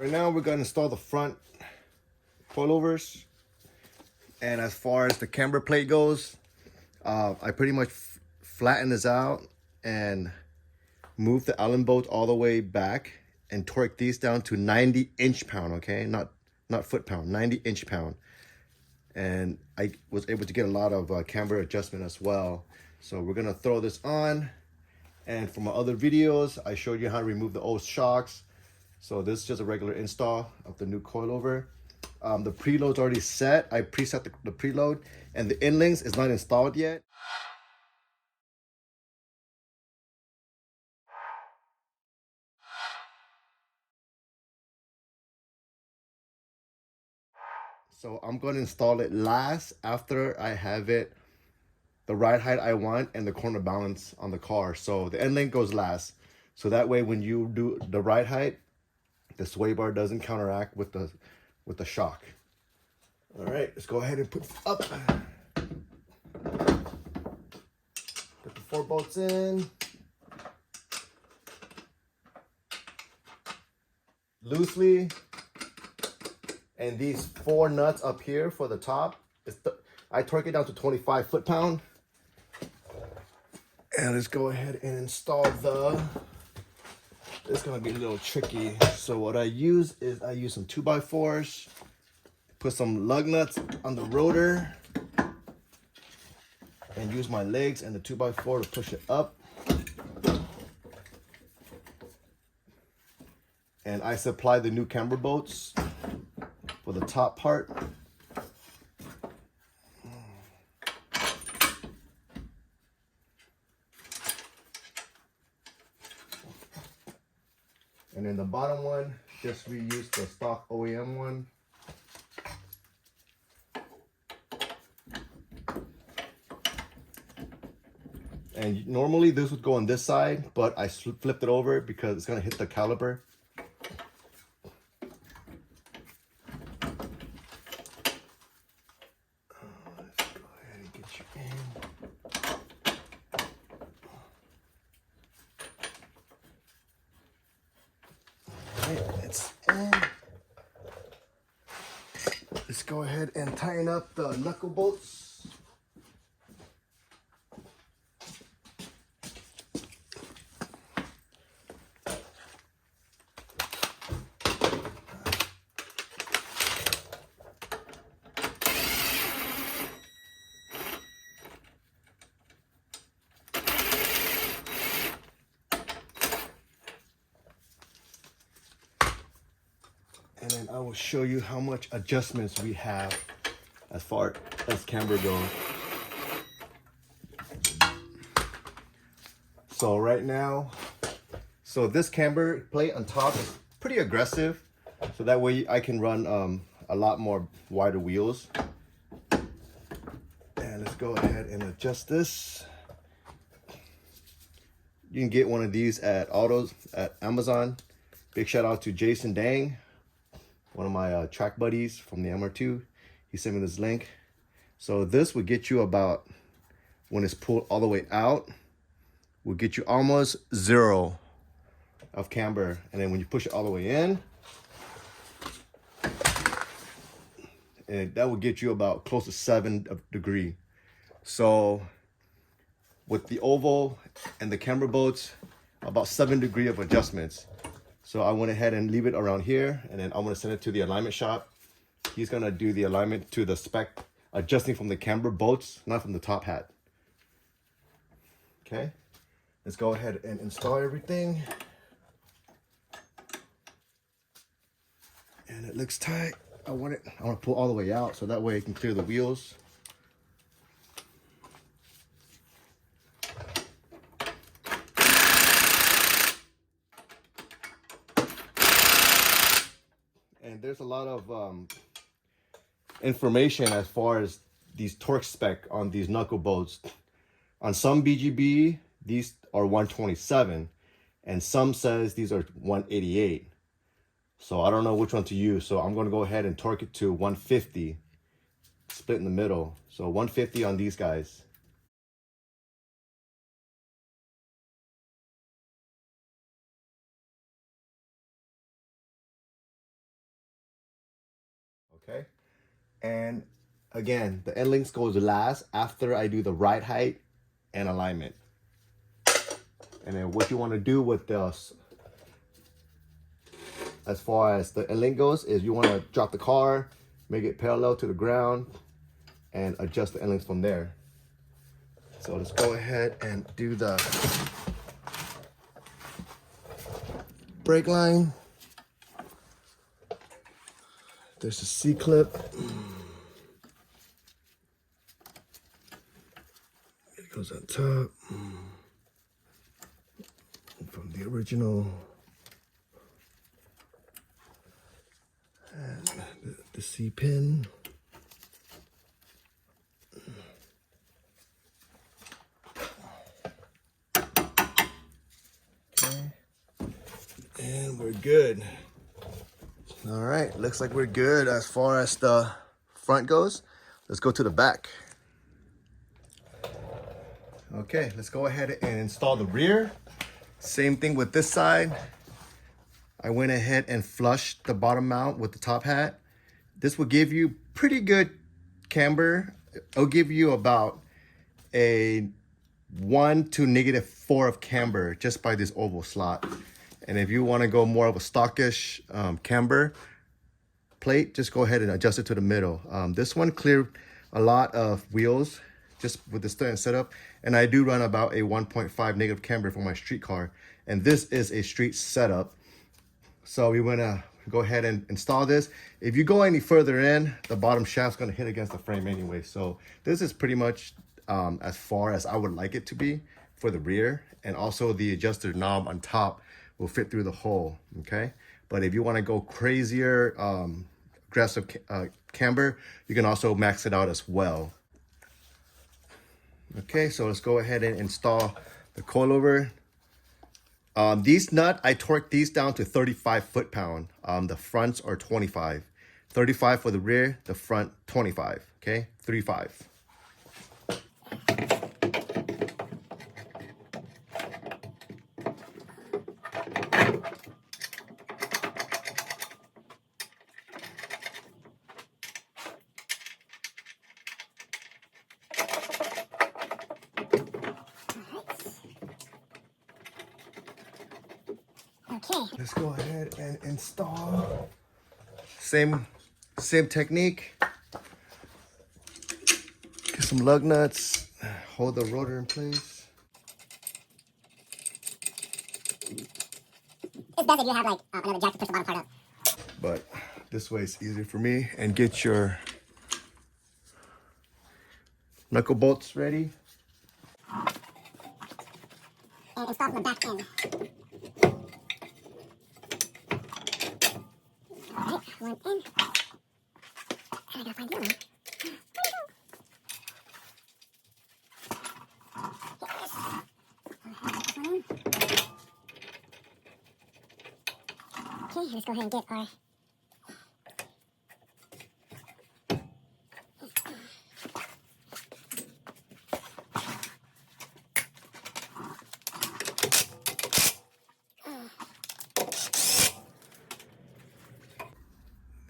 Right now we're going to install the front coilovers, and as far as the camber plate goes, I pretty much flatten this out and move the Allen bolts all the way back and torque these down to 90 inch-pound, okay? Not foot-pound, 90 inch-pound. And I was able to get a lot of camber adjustment as well. So we're gonna throw this on, and for my other videos, I showed you how to remove the old shocks. So this is just a regular install of the new coilover. The preload's already set. I preset the preload, and the endlinks is not installed yet. So I'm going to install it last after I have it the ride height I want and the corner balance on the car. So the endlink goes last. So that way when you do the ride height, the sway bar doesn't counteract with the shock. All right, let's go ahead and put up. Put the 4 bolts in. Loosely. And these 4 nuts up here for the top, I torque it down to 25 foot-pound. And let's go ahead and install it's gonna be a little tricky. So what I use is some 2x4s, put some lug nuts on the rotor, and use my legs and the 2x4 to push it up. And I supply the new camber bolts for the top part. And then the bottom one, just reuse the stock OEM one. And normally this would go on this side, but I flipped it over because it's gonna hit the caliper. Let's go ahead and get you in. It's in. Let's go ahead and tighten up the knuckle bolts. And then I will show you how much adjustments we have as far as camber goes. So right now, this camber plate on top is pretty aggressive. So that way I can run a lot more wider wheels. And let's go ahead and adjust this. You can get one of these at Amazon. Big shout out to Jason Dang, one of my track buddies from the BobMr2. He sent me this link. So this would get you about, when it's pulled all the way out, will get you almost 0 of camber. And then when you push it all the way in, and that will get you about close to 7 degree. So with the oval and the camber bolts, about 7 degree of adjustments. So I went ahead and leave it around here, and then I'm gonna send it to the alignment shop. He's gonna do the alignment to the spec, adjusting from the camber bolts, not from the top hat. Okay, let's go ahead and install everything. And it looks tight. I want to pull all the way out so that way I can clear the wheels. And there's a lot of information as far as these torque spec on these knuckle bolts. On some BGB, these are 127, and some says these are 188. So I don't know which one to use. So I'm going to go ahead and torque it to 150, split in the middle. So 150 on these guys. okay? And again, the endlinks goes last after I do the ride height and alignment. And then what you want to do with this, as far as the endlink goes, is you want to drop the car, make it parallel to the ground, and adjust the endlinks from there. So let's go ahead and do the brake line. There's a C-clip. It goes on top. From the original. And the C-pin. Okay. And we're good. All right, looks like we're good as far as the front goes. Let's go to the back. Okay, let's go ahead and install the rear. Same thing with this side. I went ahead and flushed the bottom mount with the top hat. This will give you pretty good camber. It'll give you about a 1 to -4 of camber just by this oval slot. And if you want to go more of a stockish camber plate, just go ahead and adjust it to the middle. This one cleared a lot of wheels just with the stand setup. And I do run about a 1.5 negative camber for my street car. And this is a street setup. So we want to go ahead and install this. If you go any further in, the bottom shaft's going to hit against the frame anyway. So this is pretty much as far as I would like it to be for the rear. And also the adjuster knob on top will fit through the hole, okay? But if you want to go crazier, aggressive camber, you can also max it out as well. Okay, so let's go ahead and install the coilover. These nuts, I torqued these down to 35 foot-pound. The fronts are 25. 35 for the rear, the front 25, okay? 35. Okay. Let's go ahead and install. Same technique. Get some lug nuts. Hold the rotor in place. It's best if you have like another jack to push the bottom part up. But this way it's easier for me. And get your knuckle bolts ready. And install from the back end. Alright, one in. I gotta find the other one. Okay, let's go ahead and get our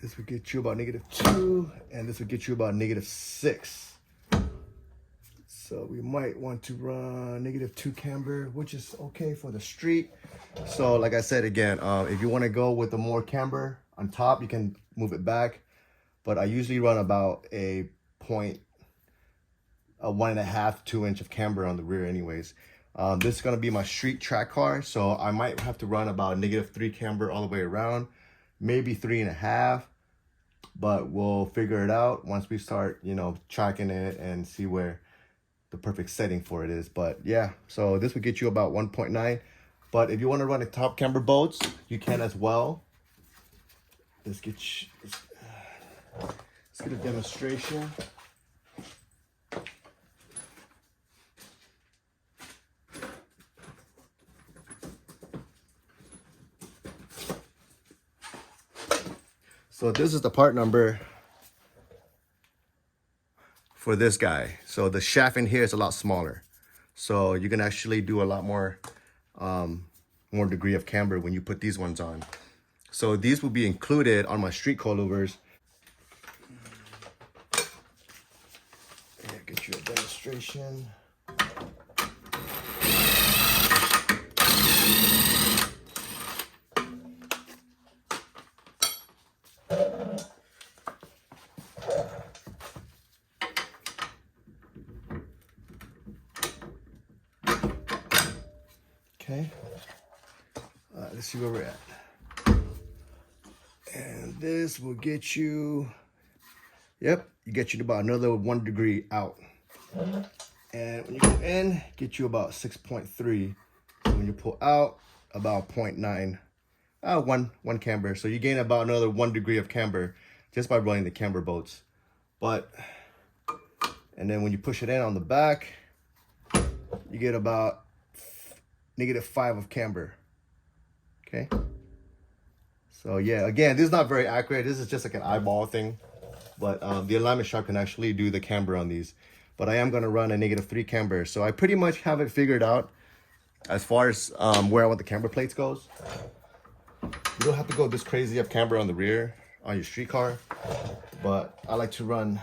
This would get you about -2, and this would get you about -6. So we might want to run -2 camber, which is okay for the street. So like I said again, if you want to go with the more camber on top, you can move it back. But I usually run about a 1.5, 2 inch of camber on the rear anyways. This is going to be my street track car, so I might have to run about -3 camber all the way around, maybe 3.5. But we'll figure it out once we start, you know, tracking it and see where the perfect setting for it is. But yeah, so this would get you about 1.9. But if you want to run the top camber bolts, you can as well. Let's get a demonstration. So this is the part number for this guy. So the shaft in here is a lot smaller. So you can actually do a lot more degree of camber when you put these ones on. So these will be included on my street coilovers. demonstration. Okay, let's see where we're at. And this will get you, yep, you get you to about another 1 degree out. And when you go in, get you about 6.3. So when you pull out, about 0.9, one camber. So you gain about another 1 degree of camber just by running the camber boats. And then when you push it in on the back, you get about -5 of camber. Okay. So yeah, again, this is not very accurate. This is just like an eyeball thing. But the alignment shop can actually do the camber on these. But I am going to run a -3 camber. So I pretty much have it figured out as far as where I want the camber plates goes. You don't have to go this crazy of camber on the rear on your street car. But I like to run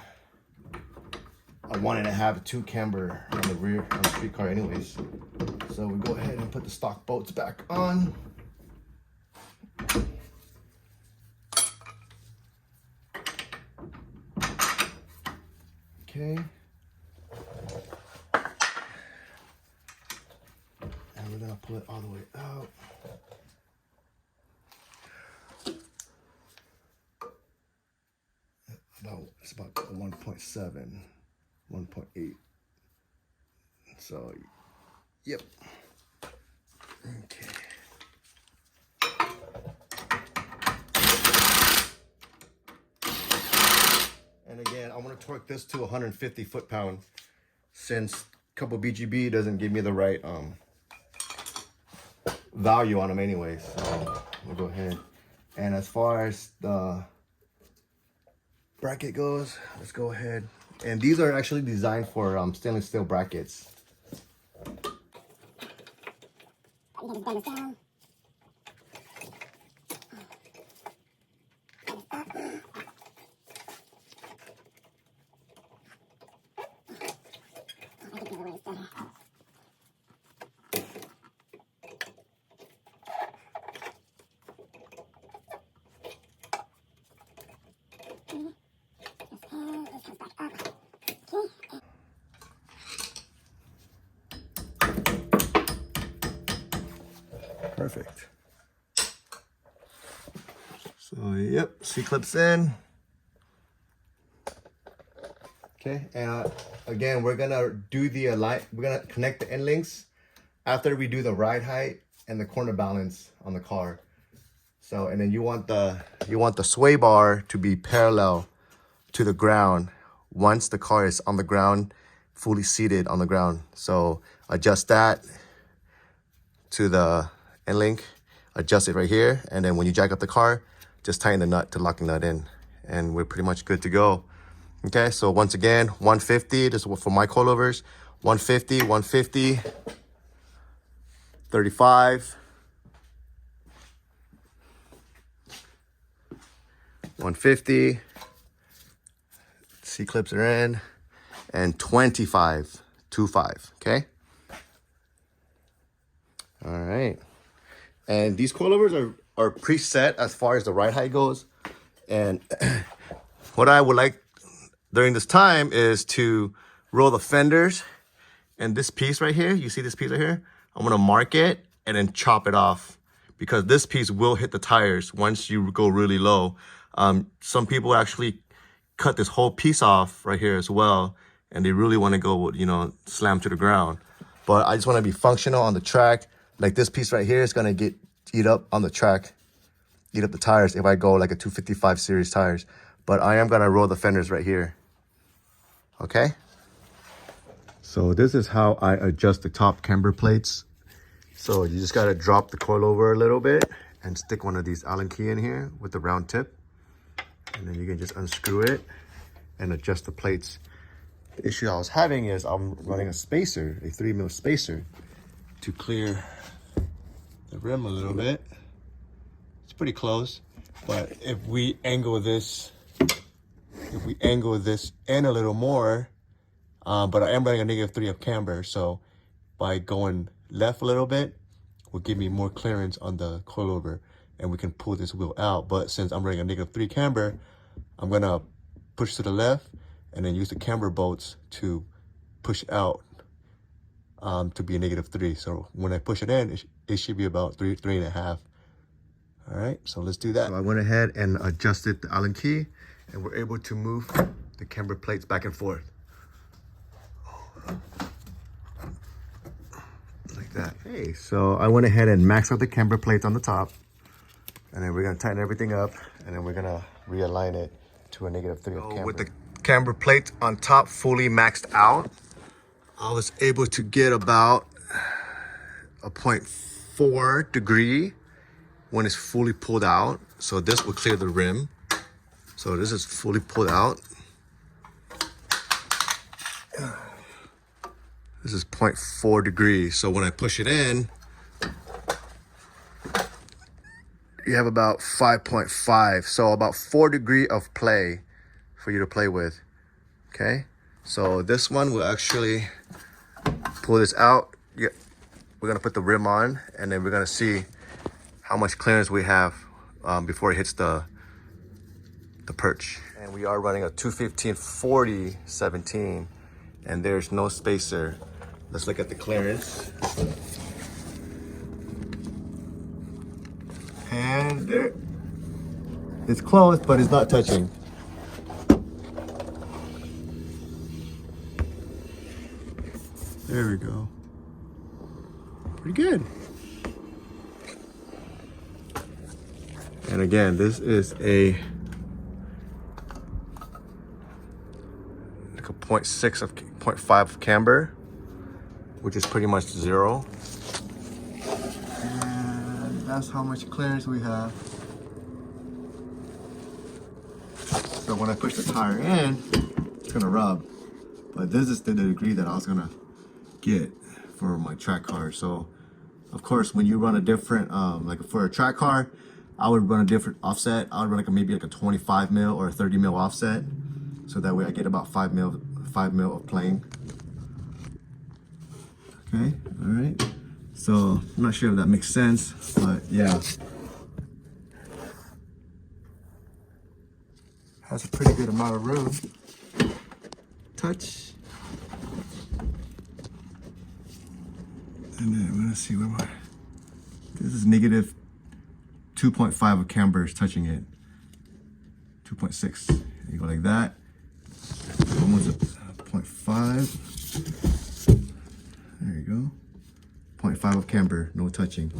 a 1.5 to 2 camber on the rear on the street car anyways. So we go ahead and put the stock bolts back on. Okay. And we're gonna pull it all the way out. It's about 1.7, 1.8. So, yep. Okay. And again, I want to torque this to 150 foot-pound since a couple BGB doesn't give me the right value on them anyway. So we'll go ahead. And as far as the bracket goes, let's go ahead. And these are actually designed for stainless steel brackets. You can just bend this down. I think the other way is better. This comes back up. Okay. Perfect. So yep, C-clips in. Okay, and again, we're gonna do the we're gonna connect the endlinks after we do the ride height and the corner balance on the car. So, and then you want the sway bar to be parallel to the ground once the car is on the ground, fully seated on the ground. So adjust that to the endlink, adjust it right here, and then when you jack up the car, just tighten the nut to lock the nut in, and we're pretty much good to go. Okay, so once again, 150, this is for my coilovers, 150, 150, 35, 150, C-clips are in, and 25, 25, okay? All right. And these coilovers are preset as far as the ride height goes. And what I would like during this time is to roll the fenders. And this piece right here, you see this piece right here? I'm gonna mark it and then chop it off because this piece will hit the tires once you go really low. Some people actually cut this whole piece off right here as well, and they really wanna go, you know, slam to the ground. But I just wanna be functional on the track. Like this piece right here is gonna eat up on the track, eat up the tires if I go like a 255 series tires. But I am gonna roll the fenders right here. Okay? So this is how I adjust the top camber plates. So you just gotta drop the coilover a little bit and stick one of these Allen key in here with the round tip. And then you can just unscrew it and adjust the plates. The issue I was having is I'm running a spacer, a 3mm spacer, to clear the rim a little bit. It's pretty close, but if we angle this in a little more, but I am running a -3 of camber, so by going left a little bit will give me more clearance on the coilover, and we can pull this wheel out. But since I'm running a -3 camber, I'm gonna push to the left and then use the camber bolts to push out to be a -3. So when I push it in, it should be about 3.5. All right, so let's do that. So I went ahead and adjusted the Allen key, and we're able to move the camber plates back and forth. Like that. Okay, so I went ahead and maxed out the camber plates on the top, and then we're gonna tighten everything up, and then we're gonna realign it to a -3 of camber. With the camber plates on top fully maxed out, I was able to get about a 0.4 degree when it's fully pulled out. So this will clear the rim. So this is fully pulled out. This is 0.4 degrees. So when I push it in, you have about 5.5. So about 4 degrees of play for you to play with. Okay. So this one will actually pull this out. Yeah, we're gonna put the rim on, and then we're gonna see how much clearance we have before it hits the perch. And we are running a 215/40 17, and there's no spacer. Let's look at the clearance. And there, it's close, but it's not touching. There we go. Pretty good. And again, this is like a 0.6 of 0.5 of camber, which is pretty much 0. And that's how much clearance we have. So when I push the tire in, it's gonna rub. But this is the degree that I was gonna get for my track car. So of course, when you run a different, like for a track car, I would run a different offset. I would run maybe a 25 mil or a 30 mil offset. So that way I get about 5 mil of playing. Okay, all right. So I'm not sure if that makes sense, but yeah. Has a pretty good amount of room. Touch. And then I'm gonna see where my, this is -2.5 of camber is touching it. 2.6. You go like that. Almost a 0.5. There you go. 0.5 of camber, no touching.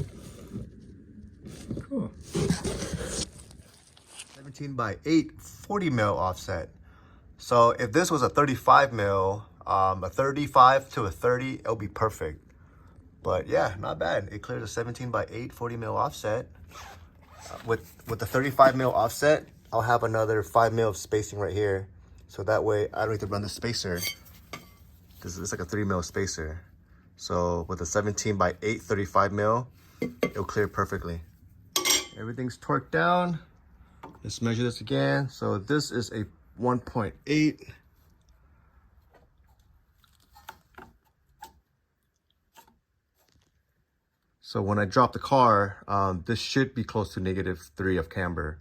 Cool. 17/8, 40 mil offset. So if this was a 35 mil, a 35 to a 30, it'll be perfect. But yeah, not bad. It clears a 17/8, 40 mil offset. With the 35 mil offset, I'll have another 5 mil of spacing right here. So that way I don't need to run the spacer, because it's like a 3 mil spacer. So with a 17/8, 35 mil, it'll clear perfectly. Everything's torqued down. Let's measure this again. So this is a 1.8. So when I drop the car, this should be close to -3 of camber,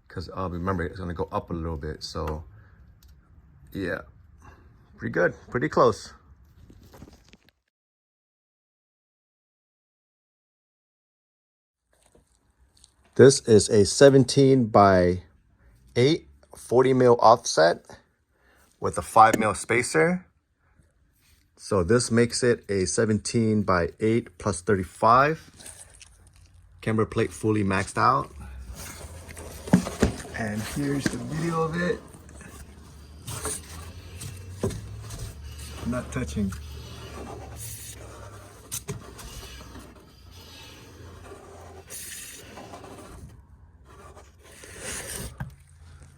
because remember, it's gonna go up a little bit. So yeah, pretty good, pretty close. This is a 17/8, 40 mil offset with a 5 mil spacer. So this makes it a 17/8 plus 35. Camber plate fully maxed out. And here's the video of it. Not touching.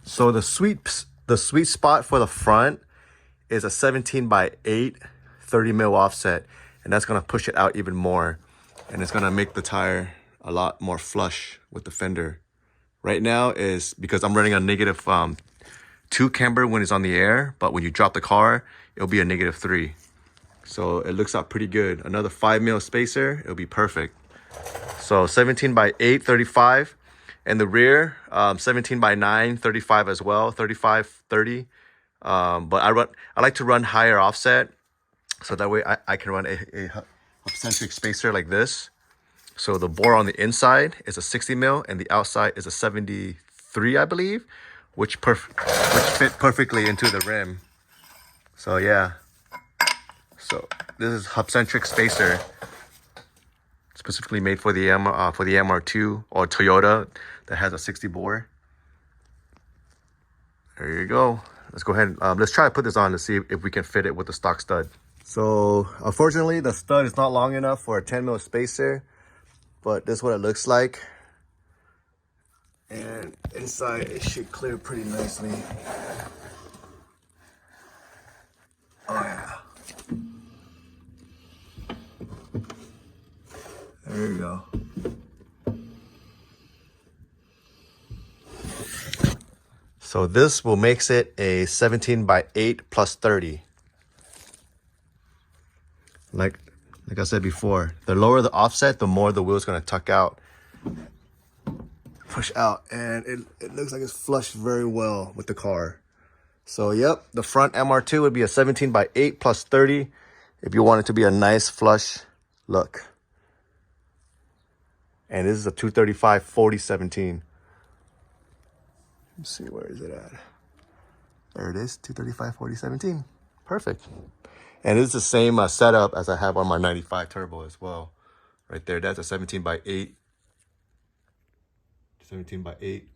So the sweet spot for the front is a 17/8, 30 mil offset, and that's gonna push it out even more, and it's gonna make the tire a lot more flush with the fender. Right now is because I'm running a 2 camber when it's on the air, but when you drop the car, it'll be a -3. So it looks out pretty good. Another 5mm spacer, it'll be perfect. So 17x8, 35. And the rear, 17x9, 35 as well, 35, 30. But I like to run higher offset, so that way I can run a hub-centric spacer like this. So the bore on the inside is a 60mm and the outside is a 73, I believe, which fit perfectly into the rim. So yeah. So this is hub-centric spacer, specifically made for the MR2 or Toyota that has a 60 bore. There you go. Let's go ahead and let's try to put this on to see if we can fit it with the stock stud. So unfortunately, the stud is not long enough for a 10mm spacer, but this is what it looks like. And inside, it should clear pretty nicely. Oh yeah. There you go. So this will makes it a 17x8 plus 30. Like I said before, the lower the offset, the more the wheel's gonna tuck out, push out, and it looks like it's flushed very well with the car. So yep, the front MR2 would be a 17x8 plus 30 if you want it to be a nice flush look. And this is a 235 4017. Let's see, where is it at? There it is, 235 4017. Perfect. And it's the same setup as I have on my 95 turbo as well. Right there, that's a 17x8. 17x8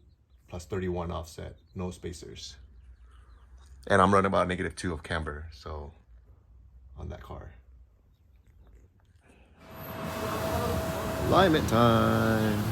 plus 31 offset, no spacers. And I'm running about -2 of camber, so on that car. Alignment time.